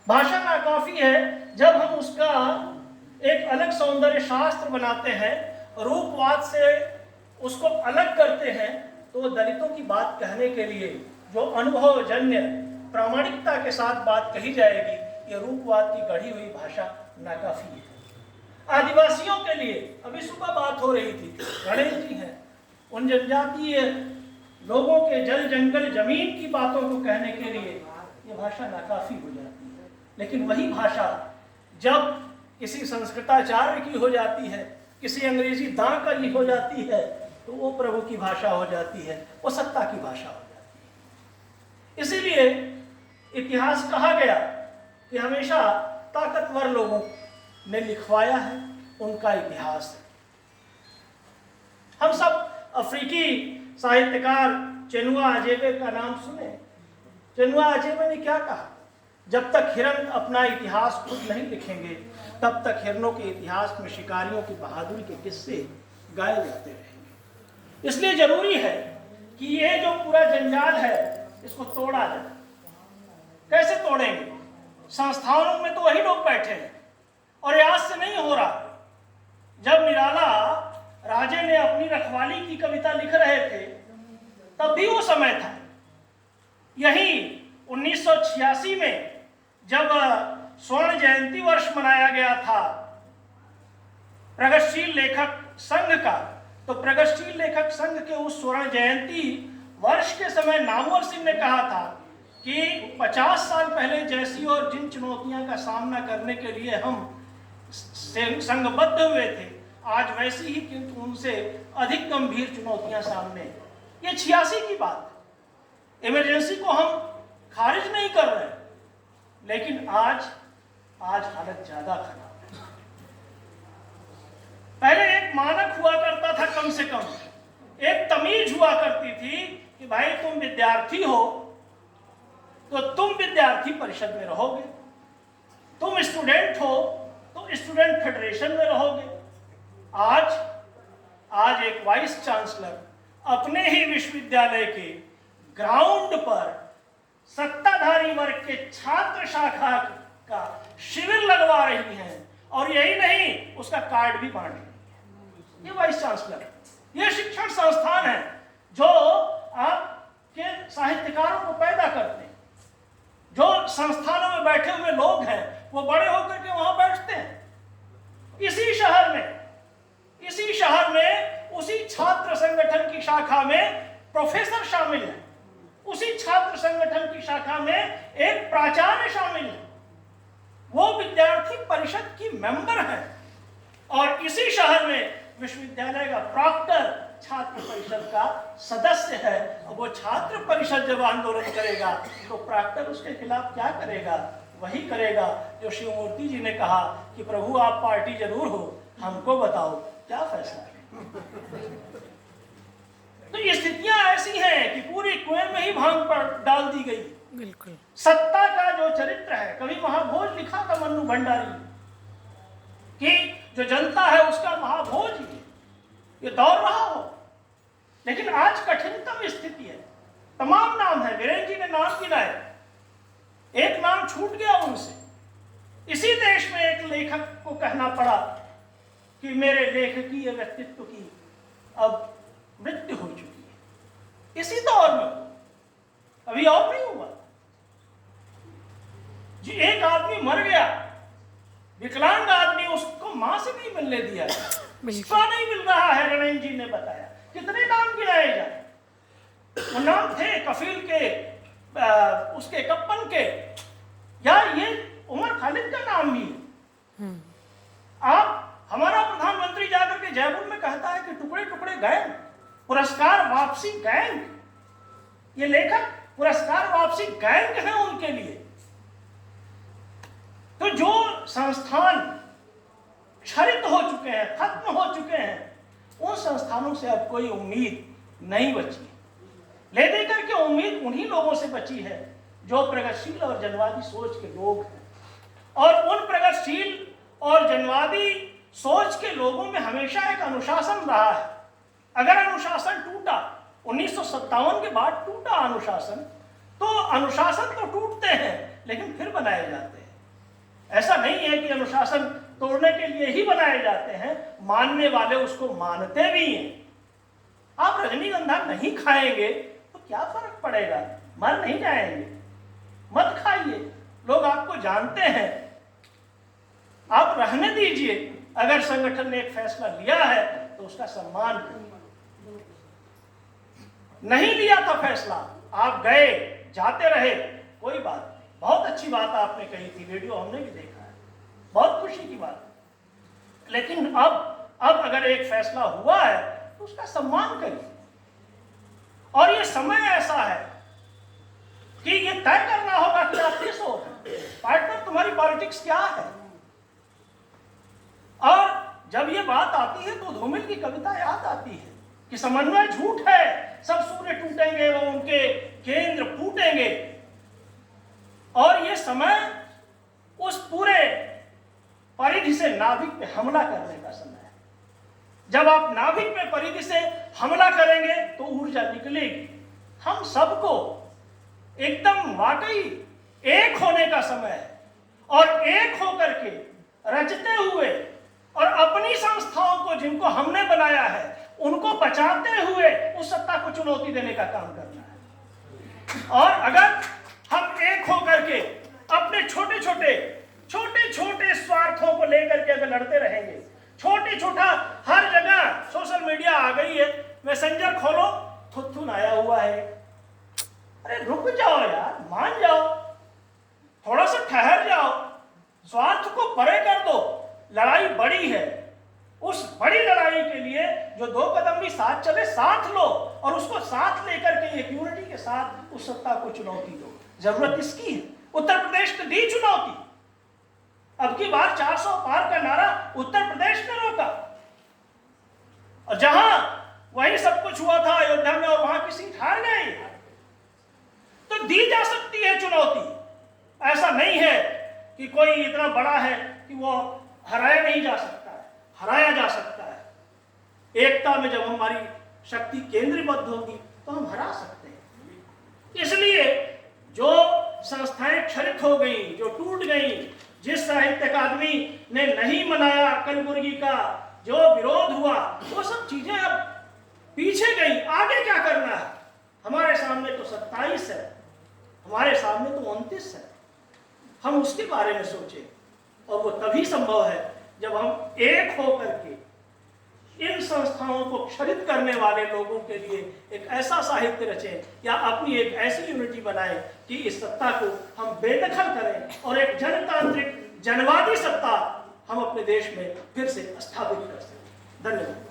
भाषा नाकाफी है जब हम उसका एक अलग सौंदर्य शास्त्र बनाते हैं, रूपवाद से उसको अलग करते हैं, तो दलितों की बात कहने के लिए जो अनुभवजन्य प्रामाणिकता के साथ बात कही जाएगी, ये रूपवाद की गढ़ी हुई भाषा नाकाफी है। आदिवासियों के लिए अभी सुबह बात हो रही थी, गणेश जी हैं, उन जनजातीय लोगों के जल जंगल जमीन की बातों को कहने के लिए ये भाषा नाकाफी हो जाती है। लेकिन वही भाषा जब किसी संस्कृताचार्य की हो जाती है, किसी अंग्रेजी दांका की हो जाती है, तो वो प्रभु की भाषा हो जाती है, वो सत्ता की भाषा हो जाती है। इसीलिए इतिहास कहा गया कि हमेशा ताकतवर लोगों ने लिखवाया है, उनका इतिहास है। हम सब अफ्रीकी साहित्यकार चेनुआ अचेबे का नाम सुने। चेनुआ अचेबे ने क्या कहा? जब तक हिरन अपना इतिहास खुद नहीं लिखेंगे, तब तक हिरनों के इतिहास में शिकारियों की बहादुरी के किस्से गाए जाते रहेंगे। इसलिए जरूरी है कि ये जो पूरा जंजाल है, इसको तोड़ा जाए। कैसे तोड़ेंगे? संस्थानों में तो वही लोग बैठे हैं और ये आज से नहीं हो रहा। जब निराला राजे ने अपनी रखवाली की कविता लिख रहे थे, तब भी वो समय था। यही 1986 में जब स्वर्ण जयंती वर्ष मनाया गया था प्रगतिशील लेखक संघ का, तो प्रगतिशील लेखक संघ के उस स्वर्ण जयंती वर्ष के समय नामवर सिंह ने कहा था कि 50 साल पहले जैसी और जिन चुनौतियां का सामना करने के लिए हम संघबद्ध हुए थे, आज वैसी ही किंतु उनसे अधिक गंभीर चुनौतियां सामने। ये 86 की बात। इमरजेंसी को हम खारिज नहीं कर रहे, लेकिन आज हालत ज्यादा खराब है। पहले एक मानक हुआ करता था, कम से कम एक तमीज हुआ करती थी कि भाई तुम विद्यार्थी हो तो तुम विद्यार्थी परिषद में रहोगे, तुम स्टूडेंट हो तो स्टूडेंट फेडरेशन में रहोगे। आज एक वाइस चांसलर अपने ही विश्वविद्यालय के ग्राउंड पर सत्ताधारी वर्ग के छात्र शाखा का शिविर लगवा रही हैं, और यही नहीं, उसका कार्ड भी बांट रही है। ये वाइस चांसलर, ये शिक्षण संस्थान है जो आपके साहित्यकारों को पैदा करते हैं। जो संस्थानों में बैठे हुए लोग हैं, वो बड़े होकर के वहां बैठते हैं। इसी शहर में उसी छात्र संगठन की शाखा में प्रोफेसर शामिल है, उसी छात्र संगठन की शाखा में एक प्राचार्य शामिल है, वो विद्यार्थी परिषद की मेंबर है, और इसी शहर में विश्वविद्यालय का प्रॉक्टर छात्र परिषद का सदस्य है। और वो छात्र परिषद जब आंदोलन करेगा तो प्रॉक्टर उसके खिलाफ क्या करेगा? वही करेगा जो शिवमूर्ति जी ने कहा कि प्रभु आप पार्टी जरूर हो, हमको बताओ क्या फैसला है। तो ये स्थितियां ऐसी हैं कि पूरी कुएं में ही भांग पर डाल दी गई। बिल्कुल। सत्ता का जो चरित्र है, कभी महाभोज लिखा था मन्नू भंडारी कि जो जनता है उसका महाभोज ये दौर रहा हो। लेकिन आज कठिनतम स्थिति है। तमाम नाम है, वीरेंद्र जी ने नाम गिनाए, एक नाम छूट गया उनसे। इसी देश में एक लेखक को कहना पड़ा कि मेरे लेखकीय व्यक्तित्व की अब मृत्यु हो चुकी है। इसी दौर में, अभी और नहीं हुआ जी। एक आदमी मर गया, विकलांग आदमी, उसको मां से नहीं मिलने दिया, उसका नहीं मिल रहा है। रणेन जी ने बताया। कितने नाम गिनाए जाए? वो नाम थे कफील के, उसके कप्पन के, यार ये उमर खालिद का नाम भी है। आप, हमारा प्रधानमंत्री जाकर के जयपुर में कहता है कि टुकड़े टुकड़े गैंग, पुरस्कार वापसी गैंग। ये लेखक पुरस्कार वापसी गैंग है उनके लिए। तो जो संस्थान क्षरित हो चुके हैं, खत्म हो चुके हैं, उन संस्थानों से अब कोई उम्मीद नहीं बची। ले दे करके उम्मीद उन्हीं लोगों से बची है जो प्रगतिशील और जनवादी सोच के लोग हैं। और उन प्रगतिशील और जनवादी सोच के लोगों में हमेशा एक अनुशासन रहा है। अगर अनुशासन टूटा, 1957 के बाद टूटा अनुशासन, तो अनुशासन तो टूटते हैं लेकिन फिर बनाए जाते हैं। ऐसा नहीं है कि अनुशासन तोड़ने के लिए ही बनाए जाते हैं, मानने वाले उसको मानते भी हैं। आप रजनीगंधा नहीं खाएंगे तो क्या फर्क पड़ेगा, मर नहीं जाएंगे, मत खाइए, लोग आपको जानते हैं, आप रहने दीजिए। अगर संगठन ने एक फैसला लिया है तो उसका सम्मान करिए। नहीं लिया था फैसला, आप गए, जाते रहे, कोई बात नहीं, बहुत अच्छी बात आपने कही थी, वीडियो हमने भी देखा है, बहुत खुशी की बात। लेकिन अब अगर एक फैसला हुआ है तो उसका सम्मान करिए। और ये समय ऐसा है कि ये तय करना होगा कि आप किस ओर हैं, पार्टनर तुम्हारी पॉलिटिक्स क्या है। और जब ये बात आती है तो धूमिल की कविता याद आती है कि समन्वय झूठ है, सब सूर्य टूटेंगे वो उनके केंद्र फूटेंगे। और ये समय उस पूरे परिधि से नाभिक पे हमला करने का समय है। जब आप नाभिक पे परिधि से हमला करेंगे तो ऊर्जा निकलेगी। हम सबको एकदम वाकई एक होने का समय है, और एक होकर के रचते हुए और अपनी संस्थाओं को जिनको हमने बनाया है उनको बचाते हुए उस सत्ता को चुनौती देने का काम करना है। और अगर हम एक होकर के अपने छोटे छोटे स्वार्थों को लेकर के अगर लड़ते रहेंगे, छोटे छोटा, हर जगह सोशल मीडिया आ गई है, मैसेंजर खोलो थुथुन आया हुआ है। अरे रुक जाओ यार, मान जाओ, थोड़ा सा ठहर जाओ, स्वार्थ को परे कर दो। लड़ाई बड़ी है, उस बड़ी लड़ाई के लिए जो 2 कदम भी साथ चले, साथ लो, और उसको साथ लेकर के एक यूनिटी के साथ उस सत्ता को चुनौती दो। जरूरत इसकी है। उत्तर प्रदेश ने दी चुनौती, अब की बार 400 पार का नारा उत्तर प्रदेश ने रोका, और जहां वही सब कुछ हुआ था अयोध्या में और वहां की सीट हार गई, तो दी जा सकती है चुनौती। ऐसा नहीं है कि कोई इतना बड़ा है कि वो हराया नहीं जा सकता है, हराया जा सकता है। एकता में जब हमारी शक्ति केंद्रीबद्ध होगी तो हम हरा सकते हैं। इसलिए जो संस्थाएं क्षरित हो गई, जो टूट गई, जिस साहित्य अकादमी ने नहीं मनाया कलबुर्गी का जो विरोध हुआ, वो सब चीजें अब पीछे गई। आगे क्या करना है? हमारे सामने तो 27 है, हमारे सामने तो 29 है। हम उसके बारे में सोचें, और वो तभी संभव है जब हम एक होकर के इन संस्थाओं को क्षरित करने वाले लोगों के लिए एक ऐसा साहित्य रचें या अपनी एक ऐसी यूनिटी बनाएं कि इस सत्ता को हम बेदखल करें और एक जनतांत्रिक जनवादी सत्ता हम अपने देश में फिर से स्थापित कर सकें। धन्यवाद।